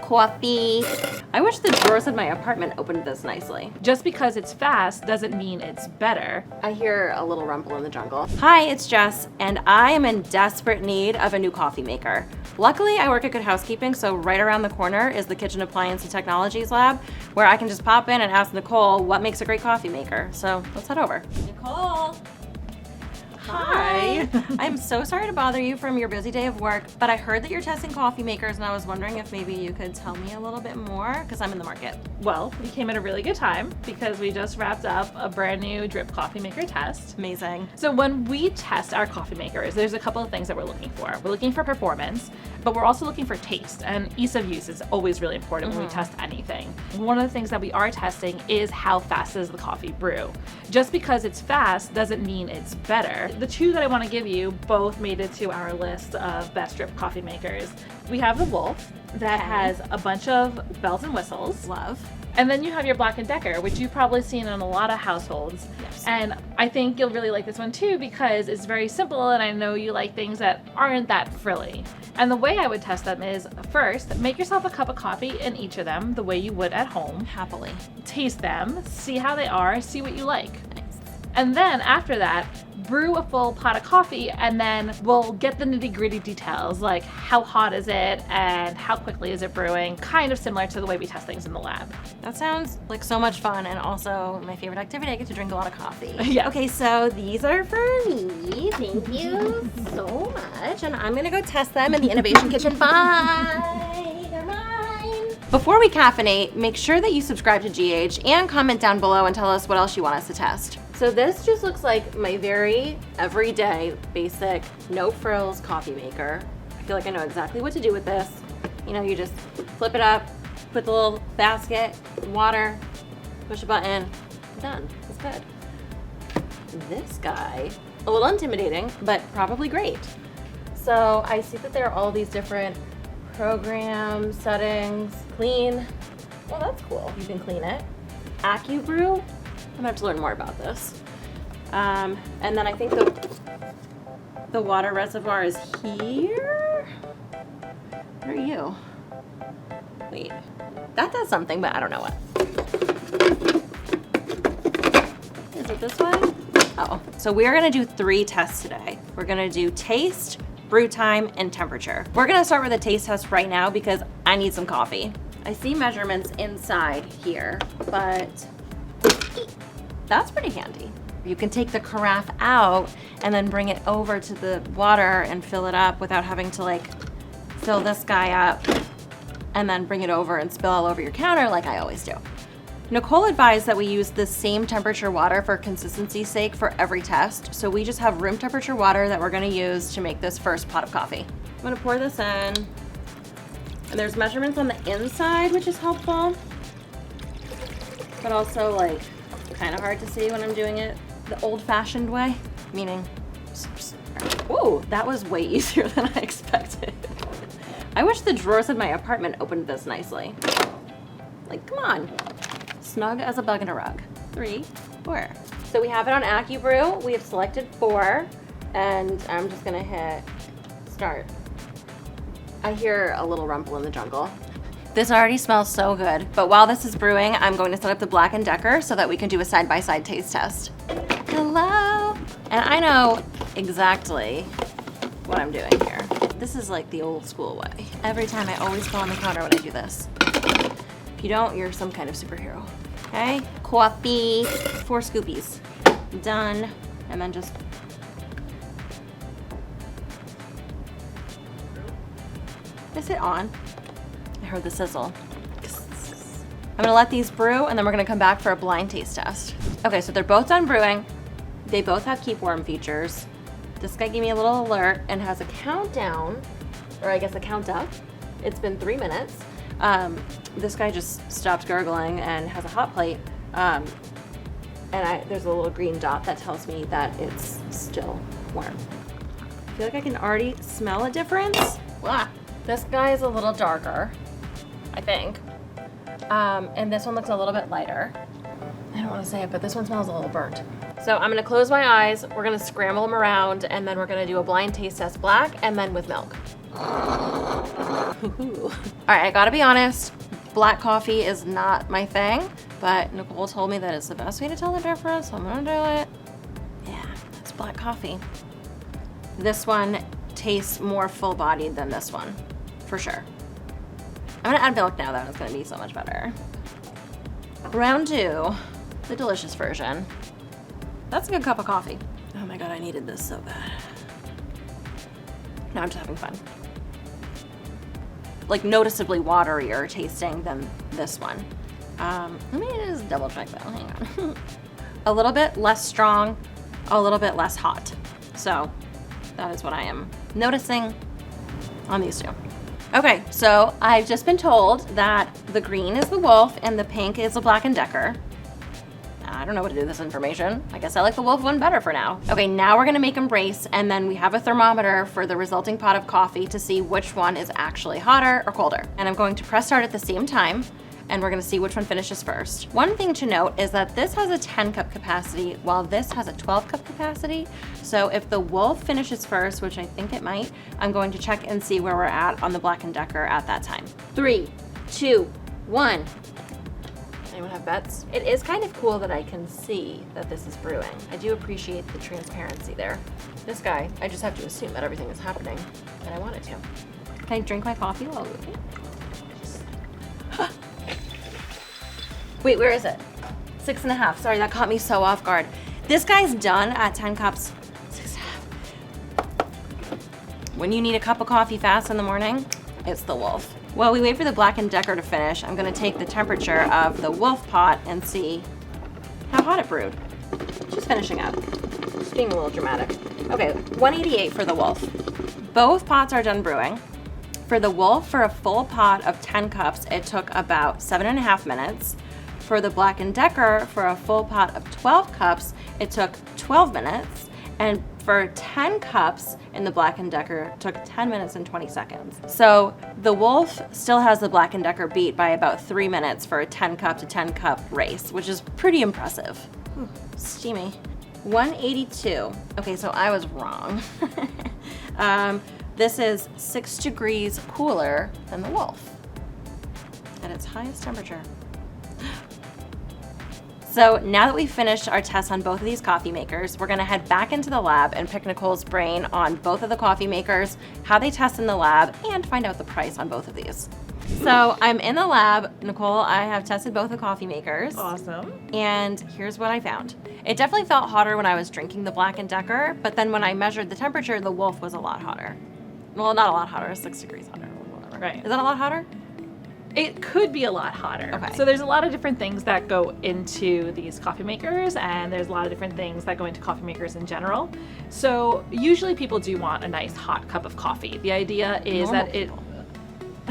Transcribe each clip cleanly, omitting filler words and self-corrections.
coffee. I wish the drawers in my apartment opened this nicely. Just because it's fast doesn't mean it's better. I hear a little rumble in the jungle. Hi, it's Jess, and I am in desperate need of a new coffee maker. Luckily, I work at Good Housekeeping, so right around the corner is the Kitchen Appliance and Technologies lab, where I can just pop in and ask Nicole what makes a great coffee maker. So let's head over. Nicole. Hi. I'm so sorry to bother you from your busy day of work, but I heard that you're testing coffee makers and I was wondering if maybe you could tell me a little bit more, because I'm in the market. Well, we came at a really good time because we just wrapped up a brand new drip coffee maker test. Amazing. So when we test our coffee makers, there's a couple of things that we're looking for. We're looking for performance, but we're also looking for taste, and ease of use is always really important when we test anything. One of the things that we are testing is how fast does the coffee brew. Just because it's fast doesn't mean it's better. The two that I want to give you both made it to our list of best drip coffee makers. We have the Wolf that has a bunch of bells and whistles. Love. And then you have your Black & Decker, which you've probably seen in a lot of households. Yes. And I think you'll really like this one too because it's very simple, and I know you like things that aren't that frilly. And the way I would test them is, first, make yourself a cup of coffee in each of them the way you would at home. Happily. Taste them, see how they are, see what you like. Nice. And then after that, brew a full pot of coffee, and then we'll get the nitty-gritty details, like how hot is it and how quickly is it brewing, kind of similar to the way we test things in the lab. That sounds like so much fun, and also my favorite activity. I get to drink a lot of coffee. Yeah. Okay, so these are for me. Thank you so much. And I'm gonna go test them in the Innovation Kitchen. Bye. They're mine. Before we caffeinate, make sure that you subscribe to GH and comment down below and tell us what else you want us to test. So this just looks like my very everyday, basic, no frills coffee maker. I feel like I know exactly what to do with this. You know, you just flip it up, put the little basket, water, push a button, done. It's good. This guy, a little intimidating, but probably great. So I see that there are all these different program settings, clean. Well, that's cool. You can clean it. Brew. I'm gonna have to learn more about this. And then I think the water reservoir is here. What are you? Wait, that does something, but I don't know what. Is it this way? Oh, so we're gonna do 3 tests today. We're gonna do taste, brew time, and temperature. We're gonna start with a taste test right now because I need some coffee. I see measurements inside here, but that's pretty handy. You can take the carafe out and then bring it over to the water and fill it up without having to like fill this guy up and then bring it over and spill all over your counter like I always do. Nicole advised that we use the same temperature water for consistency's sake for every test, so we just have room temperature water that we're gonna use to make this first pot of coffee. I'm gonna pour this in, and there's measurements on the inside, which is helpful, but also like kind of hard to see when I'm doing it the old-fashioned way, meaning, whoa, that was way easier than I expected. I wish the drawers in my apartment opened this nicely. Like, come on. Snug as a bug in a rug. 3, 4. So we have it on Brew. We have selected 4, and I'm just gonna hit start. I hear a little rumble in the jungle. This already smells so good, but while this is brewing, I'm going to set up the Black & Decker so that we can do a side-by-side taste test. Hello! And I know exactly what I'm doing here. This is like the old school way. Every time I always fall on the counter when I do this. If you don't, you're some kind of superhero. Okay? Coffee, 4 scoopies. Done. And then just... Is it on? I heard the sizzle. I'm gonna let these brew and then we're gonna come back for a blind taste test. Okay, so they're both done brewing. They both have keep warm features. This guy gave me a little alert and has a countdown, or I guess a count up. It's been 3 minutes. This guy just stopped gurgling and has a hot plate. And there's a little green dot that tells me that it's still warm. I feel like I can already smell a difference. Wow. This guy is a little darker, I think. And this one looks a little bit lighter. I don't want to say it, but this one smells a little burnt. So I'm gonna close my eyes, we're gonna scramble them around, and then we're gonna do a blind taste test black and then with milk. All right, I gotta be honest, black coffee is not my thing, but Nicole told me that it's the best way to tell the difference, so I'm gonna do it. Yeah, it's black coffee. This one tastes more full-bodied than this one, for sure. I'm gonna add milk now though, it's gonna be so much better. Round 2, the delicious version. That's a good cup of coffee. Oh my God, I needed this so bad. Now I'm just having fun. Like noticeably waterier tasting than this one. Let me just double check that, hang on. A little bit less strong, a little bit less hot. So that is what I am noticing on these two. Okay, so I've just been told that the green is the Wolf and the pink is the Black & Decker. I don't know what to do with this information. I guess I like the Wolf one better for now. Okay, now we're gonna make them race, and then we have a thermometer for the resulting pot of coffee to see which one is actually hotter or colder. And I'm going to press start at the same time, and we're gonna see which one finishes first. One thing to note is that this has a 10-cup capacity, while this has a 12-cup capacity. So if the Wolf finishes first, which I think it might, I'm going to check and see where we're at on the Black & Decker at that time. 3, 2, 1. Anyone have bets? It is kind of cool that I can see that this is brewing. I do appreciate the transparency there. This guy, I just have to assume that everything is happening, and I want it to. Can I drink my coffee while we Wait, where is it? 6.5. Sorry, that caught me so off guard. This guy's done at 10 cups. 6.5. When you need a cup of coffee fast in the morning, it's the Wolf. While we wait for the Black & Decker to finish, I'm gonna take the temperature of the Wolf pot and see how hot it brewed. Just finishing up. Just being a little dramatic. Okay, 188 for the Wolf. Both pots are done brewing. For the Wolf, for a full pot of 10 cups, it took about 7.5 minutes. For the Black & Decker, for a full pot of 12 cups, it took 12 minutes. And for 10 cups in the Black & Decker, it took 10 minutes and 20 seconds. So the Wolf still has the Black & Decker beat by about 3 minutes for a 10 cup to 10 cup race, which is pretty impressive. Ooh, steamy. 182. Okay, so I was wrong. This is 6 degrees cooler than the Wolf at its highest temperature. So now that we've finished our tests on both of these coffee makers, we're gonna head back into the lab and pick Nicole's brain on both of the coffee makers, how they test in the lab, and find out the price on both of these. So I'm in the lab. Nicole, I have tested both the coffee makers. Awesome. And here's what I found. It definitely felt hotter when I was drinking the Black & Decker, but then when I measured the temperature, the Wolf was a lot hotter. Well, not a lot hotter, 6 degrees hotter or whatever. Right. Is that a lot hotter? It could be a lot hotter. Okay. So there's a lot of different things that go into these coffee makers, and there's a lot of different things that go into coffee makers in general. So usually people do want a nice hot cup of coffee. The idea is Normal that people.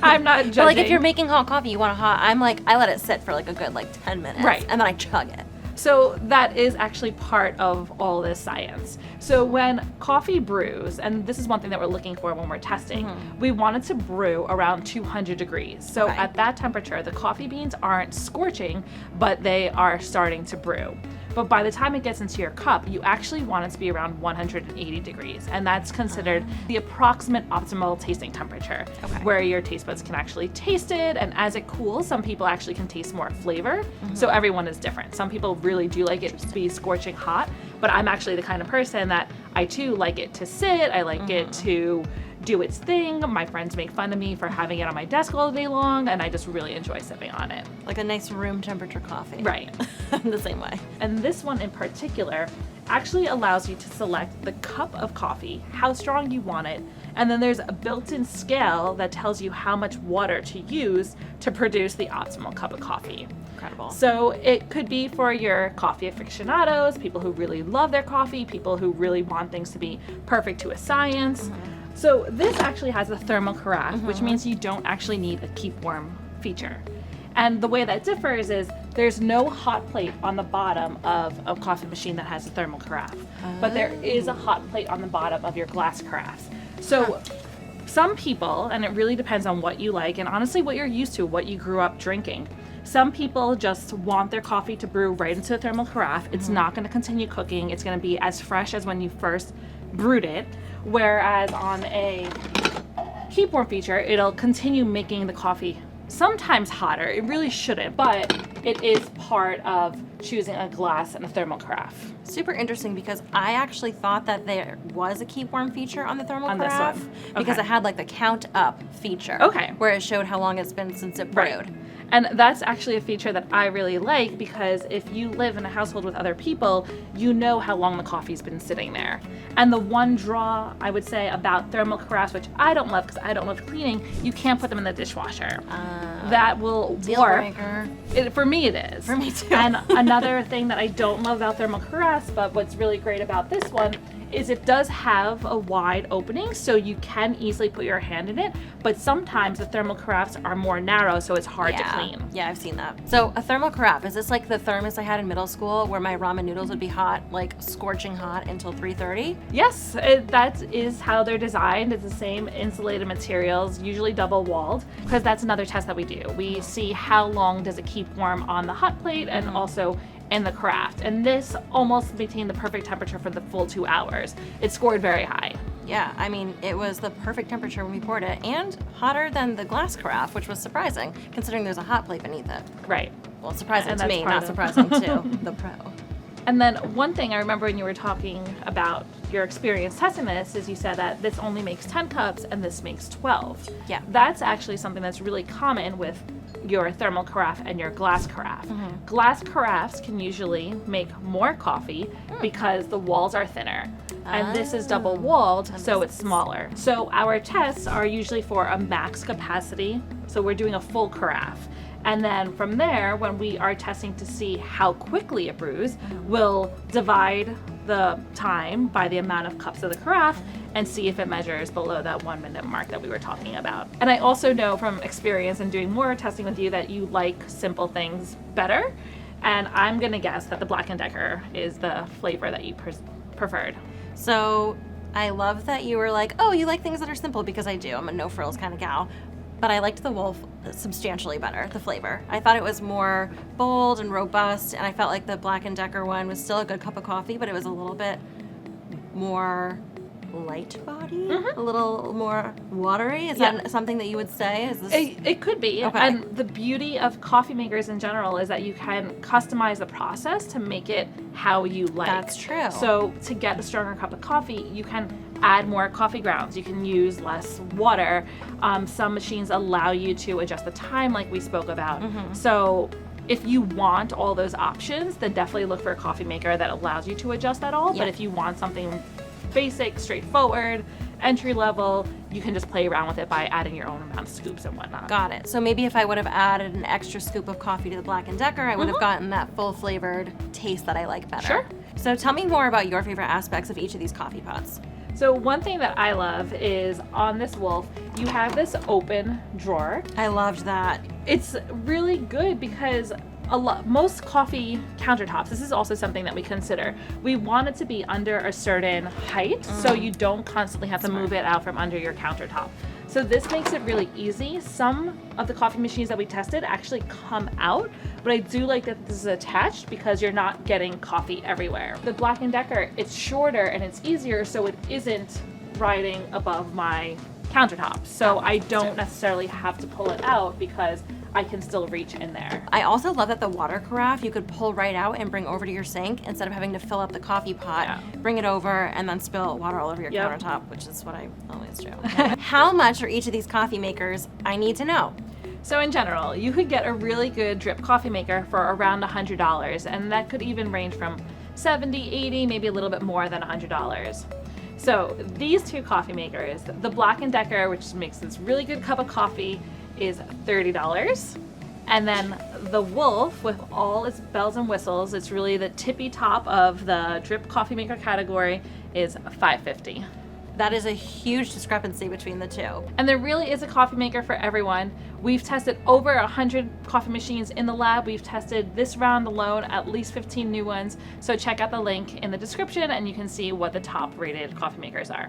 I'm not judging. But like if you're making hot coffee, you want a hot, I let it sit for like a good 10 minutes. Right. And then I chug it. So that is actually part of all this science. So when coffee brews, and this is one thing that we're looking for when we're testing, we want it to brew around 200 degrees. So Okay. at that temperature, the coffee beans aren't scorching, but they are starting to brew. But by the time it gets into your cup, you actually want it to be around 180 degrees. And that's considered the approximate optimal tasting temperature, Okay. where your taste buds can actually taste it. And as it cools, some people actually can taste more flavor. So everyone is different. Some people really do like it to be scorching hot, but I'm actually the kind of person that I too like it to sit. I like it to do its thing. My friends make fun of me for having it on my desk all day long, and I just really enjoy sipping on it. Like a nice room temperature coffee. Right. The same way. And this one in particular actually allows you to select the cup of coffee, how strong you want it, and then there's a built-in scale that tells you how much water to use to produce the optimal cup of coffee. Incredible. So it could be for your coffee aficionados, people who really love their coffee, people who really want things to be perfect to a science. So this actually has a thermal carafe, which means you don't actually need a keep warm feature. And the way that differs is there's no hot plate on the bottom of a coffee machine that has a thermal carafe, but there is a hot plate on the bottom of your glass carafes. So some people, and it really depends on what you like and honestly what you're used to, what you grew up drinking. Some people just want their coffee to brew right into a thermal carafe. It's not going to continue cooking. It's going to be as fresh as when you first brewed it. Whereas on a keep warm feature, it'll continue making the coffee sometimes hotter. It really shouldn't, but it is part of choosing a glass and a thermal carafe. Super interesting, because I actually thought that there was a keep warm feature on the thermal On this carafe one. because Okay. it had like the count up feature. Okay. Where it showed how long it's been since it Right. brewed. And that's actually a feature that I really like, because if you live in a household with other people, you know how long the coffee's been sitting there. And the one draw I would say about thermal carafes, which I don't love because I don't love cleaning, you can't put them in the dishwasher. That will Deal warp. breaker. For me it is. For me too. And another thing that I don't love about thermal carafes, but what's really great about this one, is it does have a wide opening, so you can easily put your hand in it, but sometimes the thermal carafes are more narrow, so it's hard to clean. Yeah, I've seen that. So a thermal carafe, is this like the thermos I had in middle school where my ramen noodles would be hot, like scorching hot until 3:30? Yes, that is how they're designed. It's the same insulated materials, usually double walled, because that's another test that we do. We see how long does it keep warm on the hot plate and also in the carafe. And this almost maintained the perfect temperature for the full 2 hours. It scored very high. Yeah, I mean, it was the perfect temperature when we poured it, and hotter than the glass carafe, which was surprising, considering there's a hot plate beneath it. Right. Well, surprising And to that's me, part not of- surprising to the pro. And then one thing I remember when you were talking about your experience testing this is you said that this only makes 10 cups and this makes 12. Yeah. That's actually something that's really common with your thermal carafe and your glass carafe. Glass carafes can usually make more coffee because the walls are thinner. And this is double walled, so it's smaller. So our tests are usually for a max capacity. So we're doing a full carafe. And then from there, when we are testing to see how quickly it brews, we'll divide the time by the amount of cups of the carafe and see if it measures below that 1 minute mark that we were talking about. And I also know from experience and doing more testing with you that you like simple things better. And I'm gonna guess that the Black & Decker is the flavor that you preferred. So I love that you were like, oh, you like things that are simple, because I do. I'm a no frills kind of gal. But I liked the Wolf substantially better, the flavor. I thought it was more bold and robust, and I felt like the Black & Decker one was still a good cup of coffee, but it was a little bit more light body, a little more watery. Is that something that you would say? Is this? It could be. Okay. And the beauty of coffee makers in general is that you can customize the process to make it how you like. That's true. So to get a stronger cup of coffee, you can add more coffee grounds. You can use less water. Some machines allow you to adjust the time like we spoke about. So if you want all those options, then definitely look for a coffee maker that allows you to adjust that all. Yeah. But if you want something basic, straightforward, entry level, you can just play around with it by adding your own amount of scoops and whatnot. Got it. So maybe if I would have added an extra scoop of coffee to the Black & Decker, I would have gotten that full flavored taste that I like better. Sure. So tell me more about your favorite aspects of each of these coffee pots. So one thing that I love is on this Wolf, you have this open drawer. I loved that. It's really good because most coffee countertops, this is also something that we consider. We want it to be under a certain height so you don't constantly have to move it out from under your countertop. So this makes it really easy. Some of the coffee machines that we tested actually come out, but I do like that this is attached because you're not getting coffee everywhere. The Black & Decker, it's shorter and it's easier, so it isn't riding above my countertop. So I don't necessarily have to pull it out because I can still reach in there. I also love that the water carafe you could pull right out and bring over to your sink instead of having to fill up the coffee pot, bring it over, and then spill water all over your countertop, which is what I always do. How much are each of these coffee makers? I need to know. So in general, you could get a really good drip coffee maker for around $100, and that could even range from $70, $80, maybe a little bit more than $100. So these two coffee makers, the Black & Decker, which makes this really good cup of coffee, is $30. And then the Wolf, with all its bells and whistles, it's really the tippy top of the drip coffee maker category, is $5.50. That is a huge discrepancy between the two. And there really is a coffee maker for everyone. We've tested over 100 coffee machines in the lab. We've tested this round alone at least 15 new ones. So check out the link in the description and you can see what the top rated coffee makers are.